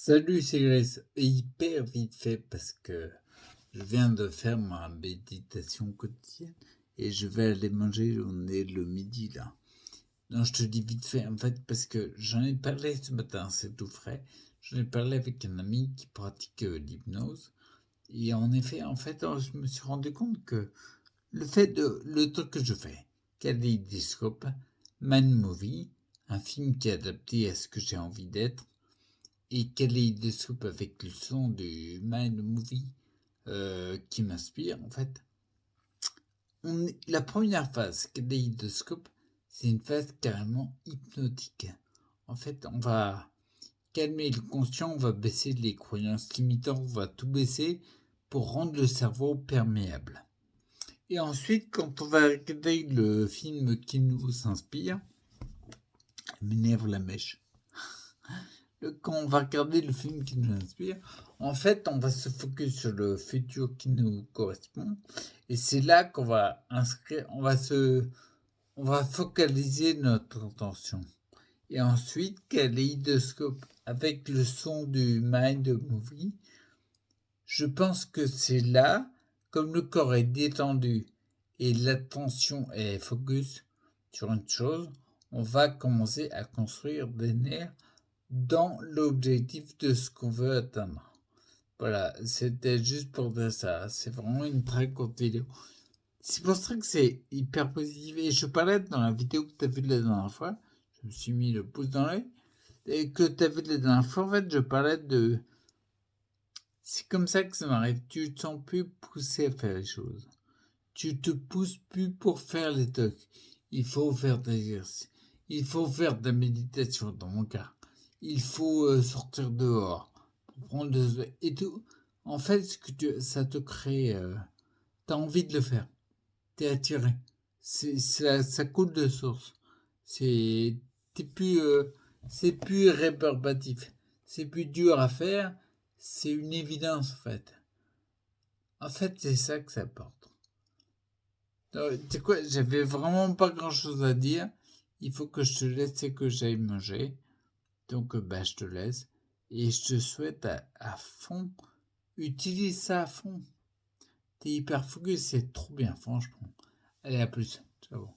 Salut, c'est Grace. Hyper vite fait parce que je viens de faire ma méditation quotidienne et je vais aller manger. On est le midi là. Non, je te dis vite fait en fait parce que j'en ai parlé ce matin, c'est tout frais. J'en ai parlé avec un ami qui pratique l'hypnose et en effet, en fait, je me suis rendu compte que le truc que je fais, Kaleidoscope, Man Movie, un film qui est adapté à ce que j'ai envie d'être et Kaleidoscope avec le son du Mind Movie qui m'inspire en fait. La première phase, Kaleidoscope, c'est une phase carrément hypnotique. En fait, on va calmer le conscient, on va baisser les croyances limitantes, on va tout baisser pour rendre le cerveau perméable. Et ensuite, quand on va regarder le film qui nous inspire, m'énerve la mèche. Quand on va regarder le film qui nous inspire, en fait, on va se focus sur le futur qui nous correspond. Et c'est là qu'on va inscrire, on va focaliser notre attention. Et ensuite, kaléidoscope avec le son du Mind Movie, je pense que c'est là, comme le corps est détendu et l'attention est focus sur une chose, on va commencer à construire des nerfs dans l'objectif de ce qu'on veut atteindre. Voilà, c'était juste pour dire ça. C'est vraiment une très courte vidéo. C'est pour ça que c'est hyper positif. Et je parlais dans la vidéo que tu as vue la dernière fois. Je me suis mis le pouce dans l'œil. Et que tu as vu la dernière fois, en fait, je parlais de. C'est comme ça que ça m'arrive. Tu te sens plus poussé à faire les choses. Tu te pousses plus pour faire les trucs. Il faut faire des exercices. Il faut faire de la méditation dans mon cas. Il faut sortir dehors pour prendre et tout. En fait, ça te crée. T'as envie de le faire. T'es attiré. Ça coule de source. C'est t'es plus. C'est plus rébarbatif. C'est plus dur à faire. C'est une évidence en fait. En fait, c'est ça que ça apporte. Tu sais quoi, j'avais vraiment pas grand chose à dire. Il faut que je te laisse et que j'aille manger. Donc, bah, je te laisse. Et je te souhaite à fond. Utilise ça à fond. T'es hyper focus, c'est trop bien, franchement. Allez, à plus. Ciao.